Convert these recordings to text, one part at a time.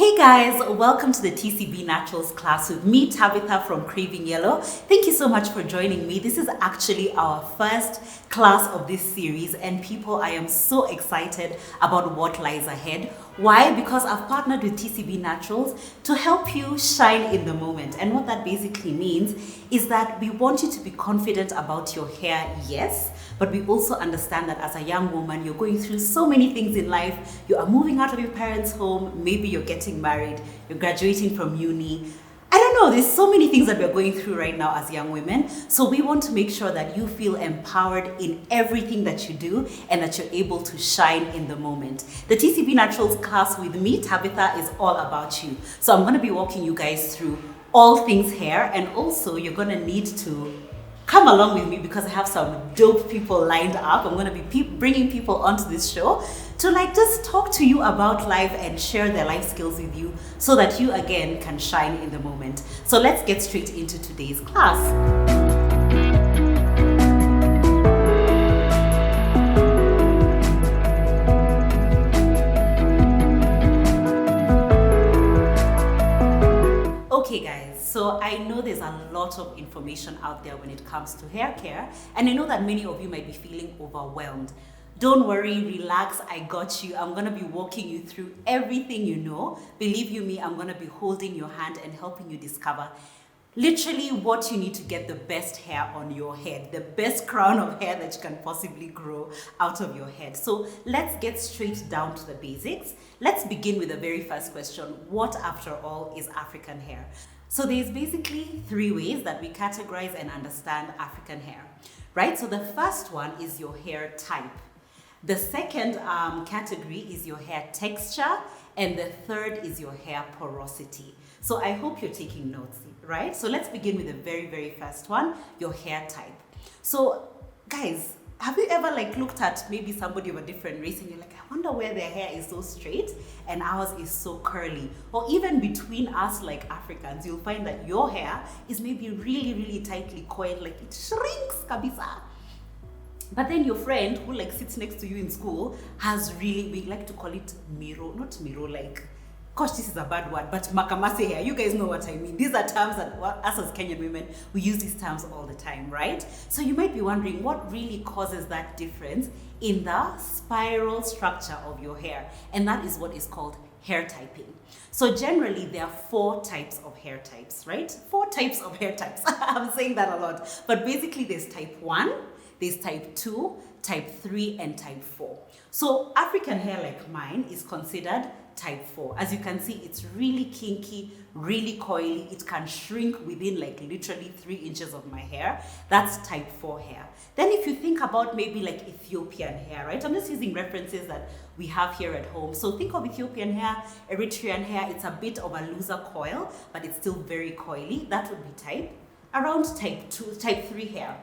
Hey guys, welcome to the TCB Naturals class with me, Tabitha from Craving Yellow. Thank you so much for joining me. This is actually our first class of this series, and people, I am so excited about what lies ahead. Why? Because I've partnered with TCB Naturals to help you shine in the moment. And what that basically means is that we want you to be confident about your hair, yes, but we also understand that as a young woman, you're going through so many things in life. You are moving out of your parents' home, maybe you're getting married, you're graduating from uni. I don't know, there's so many things that we're going through right now as young women. So we want to make sure that you feel empowered in everything that you do and that you're able to shine in the moment. The TCB Naturals class with me, Tabitha, is all about you. So I'm going to be walking you guys through all things hair, and also you're going to need to come along with me because I have some dope people lined up. I'm going to be bringing people onto this show to just talk to you about life and share their life skills with you so that you again can shine in the moment. So let's get straight into today's class. Okay guys, so I know there's a lot of information out there when it comes to hair care, and I know that many of you might be feeling overwhelmed. Don't worry, relax, I got you. I'm gonna be walking you through everything you know. Believe you me, I'm gonna be holding your hand and helping you discover literally what you need to get the best hair on your head, the best crown of hair that you can possibly grow out of your head. So let's get straight down to the basics. Let's begin with the very first question. What, after all, is African hair? So there's basically three ways that we categorize and understand African hair, right? So the first one is your hair type. The second category is your hair texture, and the third is your hair porosity. So I hope you're taking notes, right? So let's begin with the very, very first one, your hair type. So guys, have you ever looked at maybe somebody of a different race and you're like, I wonder where their hair is so straight and ours is so curly? Or even between us like Africans, you'll find that your hair is maybe really, really tightly coiled, like it shrinks kabisa. But then your friend who sits next to you in school has really, we like to call it miro, not miro, gosh, this is a bad word, but makamase hair. You guys know what I mean. These are terms that us as Kenyan women, we use these terms all the time, right? So you might be wondering what really causes that difference in the spiral structure of your hair. And that is what is called hair typing. So generally there are 4 types of hair types, right? 4 types of hair types. I'm saying that a lot. But basically there's type 1, there's type 2, type 3, and type 4. So African hair like mine is considered type 4. As you can see, it's really kinky, really coily. It can shrink within literally 3 inches of my hair. That's type 4 hair. Then if you think about maybe Ethiopian hair, right? I'm just using references that we have here at home. So think of Ethiopian hair, Eritrean hair. It's a bit of a looser coil, but it's still very coily. That would be around type 3 hair.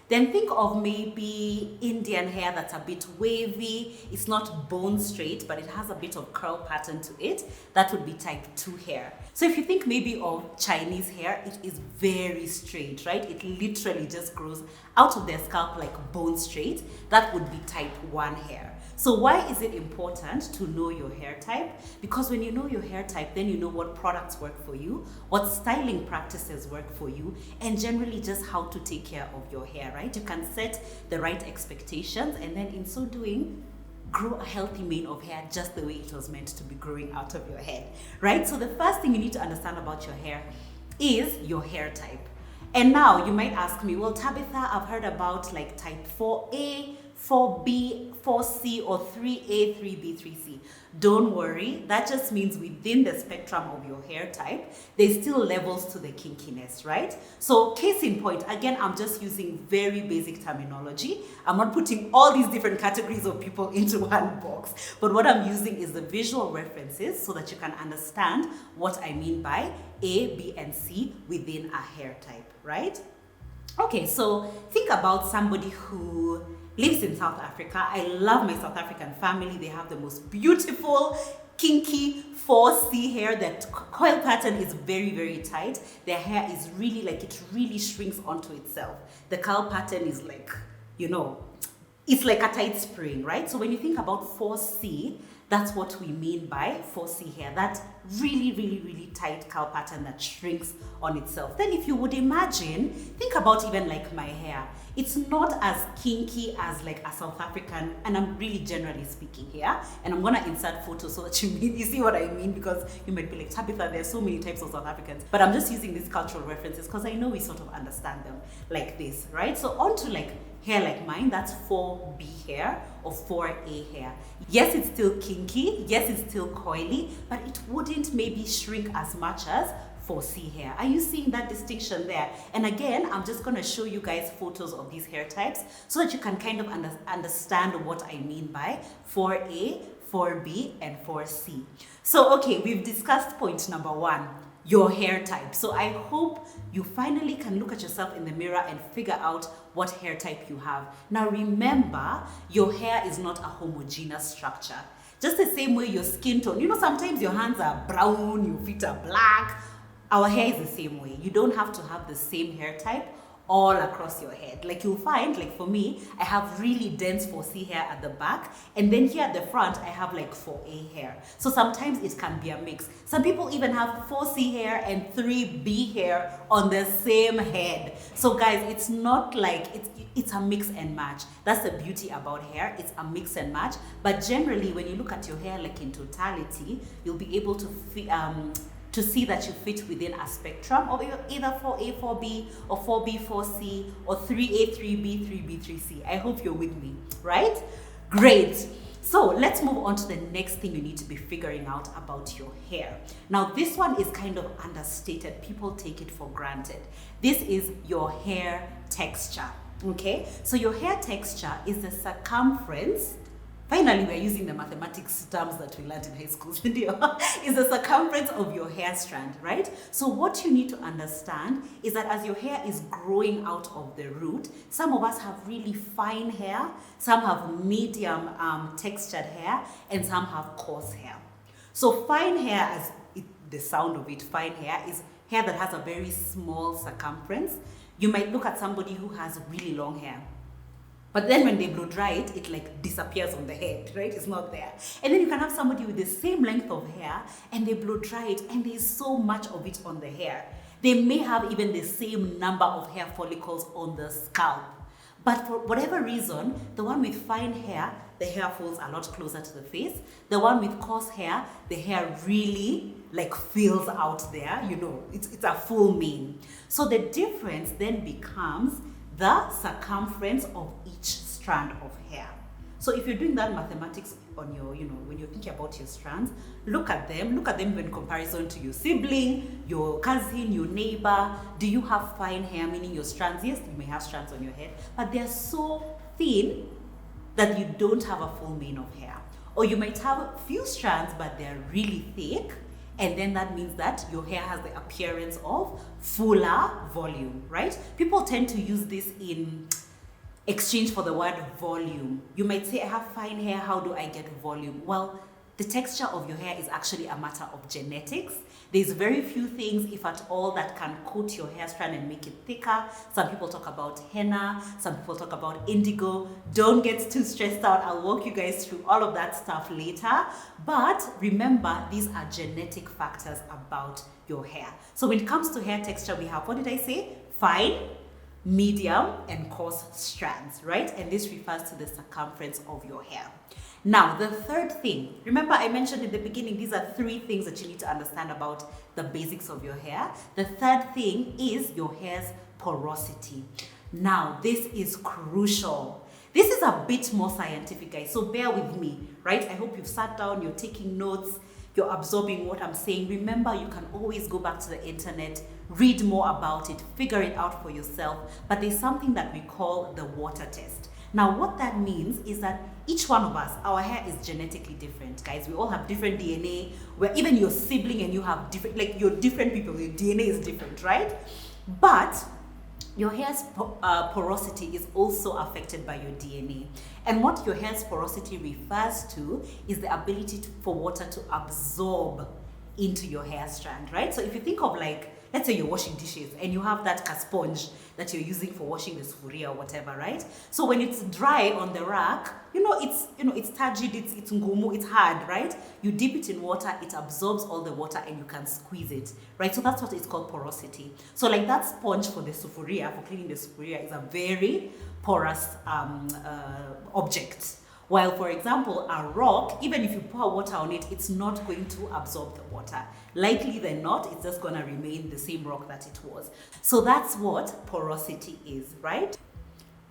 Then think of maybe Indian hair that's a bit wavy. It's not bone straight, but it has a bit of curl pattern to it. That would be type 2 hair. So if you think maybe of Chinese hair, it is very straight, right? It literally just grows out of their scalp like bone straight. That would be type 1 hair. So why is it important to know your hair type? Because when you know your hair type, then you know what products work for you, what styling practices work for you, and generally just how to take care of your hair, right? You can set the right expectations, and then in so doing, grow a healthy mane of hair just the way it was meant to be growing out of your head, right? So the first thing you need to understand about your hair is your hair type. And now you might ask me, well, Tabitha, I've heard about type 4A, 4B, 4C, or 3A, 3B, 3C. Don't worry, that just means within the spectrum of your hair type, there's still levels to the kinkiness, right? So case in point, again, I'm just using very basic terminology. I'm not putting all these different categories of people into one box, but what I'm using is the visual references so that you can understand what I mean by A, B, and C within a hair type, right? Okay, so think about somebody who lives in South Africa. I love my South African family. They have the most beautiful, kinky 4C hair. That coil pattern is very, very tight. Their hair is really it really shrinks onto itself. The curl pattern is it's like a tight spring, right? So when you think about 4C, That's what we mean by 4C hair, that really, really, really tight curl pattern that shrinks on itself. Then if you would imagine, think about even like my hair. It's not as kinky as like a South African, and I'm really generally speaking here, and I'm gonna insert photos so that you see what I mean, because you might be like, Tabitha, there's so many types of South Africans, but I'm just using these cultural references because I know we sort of understand them like this, right? So on to like hair like mine, that's 4B hair or 4A hair. Yes, it's still kinky, yes, it's still coily, but it wouldn't maybe shrink as much as 4C hair. Are you seeing that distinction there? And again, I'm just going to show you guys photos of these hair types so that you can kind of understand what I mean by 4A, 4B, and 4C. So, okay, we've discussed point number 1, your hair type. So I hope you finally can look at yourself in the mirror and figure out what hair type you have. Now remember, your hair is not a homogeneous structure. Just the same way your skin tone, you know, sometimes your hands are brown, your feet are black. Our hair is the same way. You don't have to have the same hair type all across your head. Like you'll find, like for me, I have really dense 4C hair at the back, and then here at the front, I have like 4A hair. So sometimes it can be a mix. Some people even have 4C hair and 3B hair on the same head. So guys, it's not like, it's a mix and match. That's the beauty about hair. It's a mix and match. But generally, when you look at your hair like in totality, you'll be able to see that you fit within a spectrum of either 4A, 4B, or 4B, 4C, or 3A, 3B, 3B, 3C. I hope you're with me, right? Great. So let's move on to the next thing you need to be figuring out about your hair. Now this one is kind of understated. People take it for granted. This is your hair texture, okay? So your hair texture is the circumference. Finally, we're using the mathematics terms that we learned in high school. Is the circumference of your hair strand, right? So what you need to understand is that as your hair is growing out of the root, some of us have really fine hair, some have medium textured hair, and some have coarse hair. So fine hair, as the sound of it, fine hair is hair that has a very small circumference. You might look at somebody who has really long hair, but then when they blow dry it, it like disappears on the head, right? It's not there. And then you can have somebody with the same length of hair and they blow dry it and there's so much of it on the hair. They may have even the same number of hair follicles on the scalp. But for whatever reason, the one with fine hair, the hair falls a lot closer to the face. The one with coarse hair, the hair really like fills out there, you know, it's a full mane. So the difference then becomes the circumference of each strand of hair. So if you're doing that mathematics on your, you know, when you're thinking about your strands, look at them in comparison to your sibling, your cousin, your neighbor. Do you have fine hair, meaning your strands? Yes, you may have strands on your head, but they're so thin that you don't have a full mane of hair. Or you might have a few strands, but they're really thick. And then that means that your hair has the appearance of fuller volume, right? People tend to use this in exchange for the word volume. You might say, I have fine hair, how do I get volume? Well, the texture of your hair is actually a matter of genetics. There's very few things, if at all, that can coat your hair strand and make it thicker. Some people talk about henna, some people talk about indigo. Don't get too stressed out. I'll walk you guys through all of that stuff later. But remember, these are genetic factors about your hair. So when it comes to hair texture, we have, what did I say? Fine, medium, and coarse strands, right? And this refers to the circumference of your hair. Now, the third thing, remember I mentioned in the beginning, these are 3 things that you need to understand about the basics of your hair. The third thing is your hair's porosity. Now, this is crucial. This is a bit more scientific, guys, so bear with me, right? I hope you've sat down, you're taking notes, you're absorbing what I'm saying. Remember, you can always go back to the internet, read more about it, figure it out for yourself, but there's something that we call the water test. Now, what that means is that each one of us, our hair is genetically different, guys. We all have different DNA, where even your sibling and you have different, like you're different people, your DNA is different, right? But your hair's porosity is also affected by your DNA. And what your hair's porosity refers to is the ability for water to absorb into your hair strand, right? So if you think of like let's say you're washing dishes and you have that sponge that you're using for washing the sufuria or whatever, right? So when it's dry on the rack, it's turgid, it's ngumu, it's hard, right? You dip it in water, it absorbs all the water and you can squeeze it, right? So that's what it's called porosity. So like that sponge for the sufuria, for cleaning the sufuria, is a very porous object. While, for example, a rock, even if you pour water on it, it's not going to absorb the water. Likely than not, it's just going to remain the same rock that it was. So that's what porosity is, right?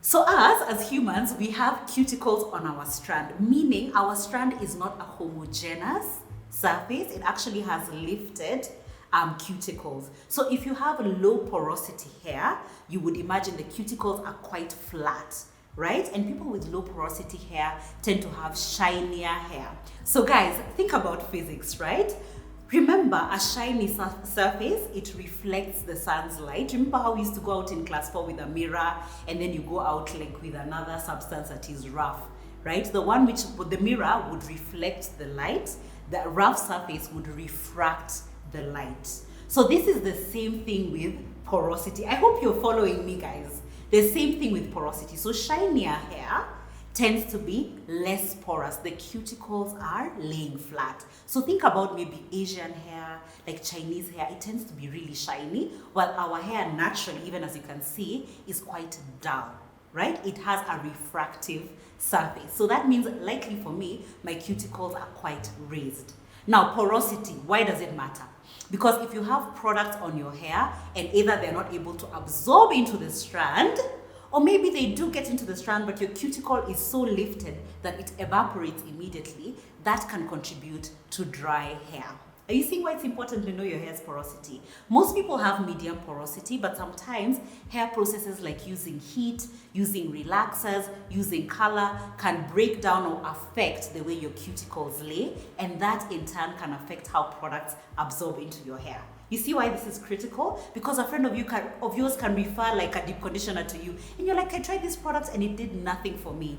So us, as humans, we have cuticles on our strand, meaning our strand is not a homogeneous surface. It actually has lifted cuticles. So if you have low porosity hair, you would imagine the cuticles are quite flat, right? And people with low porosity hair tend to have shinier hair. So guys, think about physics, right? Remember, a shiny surface, it reflects the sun's light. Remember how we used to go out in class 4 with a mirror and then you go out like with another substance that is rough, right? The one which the mirror would reflect the light, the rough surface would refract the light. So this is the same thing with porosity. I hope you're following me, guys. The same thing with porosity. So shinier hair tends to be less porous. The cuticles are laying flat. So think about maybe Asian hair, like Chinese hair, it tends to be really shiny, while our hair naturally, even as you can see, is quite dull, right? It has a refractive surface. So that means likely for me, my cuticles are quite raised. Now, porosity, why does it matter? Because if you have products on your hair and either they're not able to absorb into the strand, or maybe they do get into the strand, but your cuticle is so lifted that it evaporates immediately, that can contribute to dry hair. Are you seeing why it's important to know your hair's porosity? Most people have medium porosity, but sometimes hair processes like using heat, using relaxers, using color can break down or affect the way your cuticles lay, and that in turn can affect how products absorb into your hair. You see why this is critical? Because a friend of yours can refer like a deep conditioner to you, and you're like, I tried this product and it did nothing for me.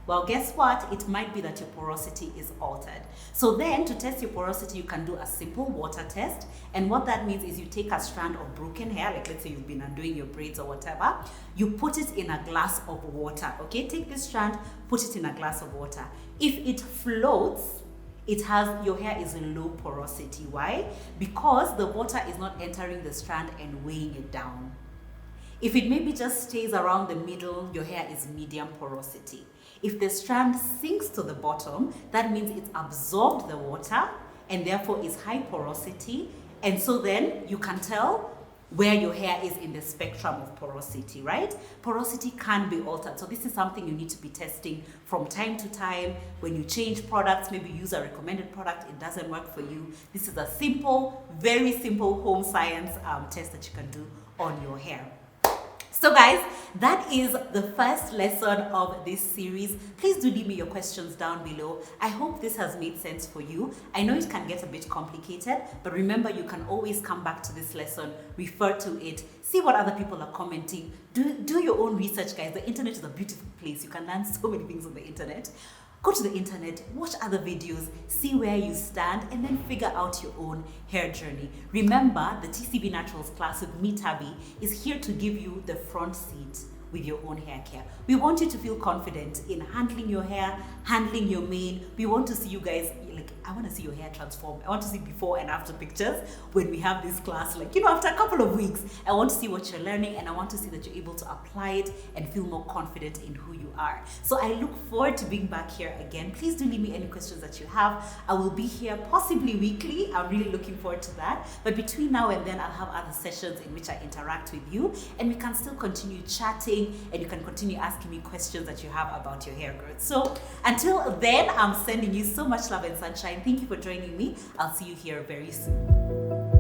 Well, guess what? It might be that your porosity is altered. So then to test your porosity, you can do a simple water test. And what that means is you take a strand of broken hair, like let's say you've been undoing your braids or whatever, you put it in a glass of water, okay? Take this strand, put it in a glass of water. If it floats, your hair is in low porosity. Why? Because the water is not entering the strand and weighing it down. If it maybe just stays around the middle, your hair is medium porosity. If the strand sinks to the bottom, that means it's absorbed the water and therefore is high porosity. And so then you can tell where your hair is in the spectrum of porosity, right? Porosity can be altered. So this is something you need to be testing from time to time. When you change products, maybe use a recommended product, it doesn't work for you. This is a simple, very simple home science test that you can do on your hair. So guys, that is the first lesson of this series. Please do leave me your questions down below. I hope this has made sense for you. I know it can get a bit complicated, but remember you can always come back to this lesson, refer to it, see what other people are commenting. Do your own research, guys. The internet is a beautiful place. You can learn so many things on the internet. Go to the internet, watch other videos, see where you stand, and then figure out your own hair journey. Remember, the TCB Naturals class with me, Tabby, is here to give you the front seat with your own hair care. We want you to feel confident in handling your hair, handling your mane. We want to see you guys, I want to see your hair transform. I want to see before and after pictures when we have this class, after a couple of weeks. I want to see what you're learning, and I want to see that you're able to apply it and feel more confident in who you are. So I look forward to being back here again. Please do leave me any questions that you have. I will be here possibly weekly. I'm really looking forward to that. But between now and then, I'll have other sessions in which I interact with you, and we can still continue chatting, and you can continue asking me questions that you have about your hair growth. So until then, I'm sending you so much love and sunshine. Thank you for joining me. I'll see you here very soon.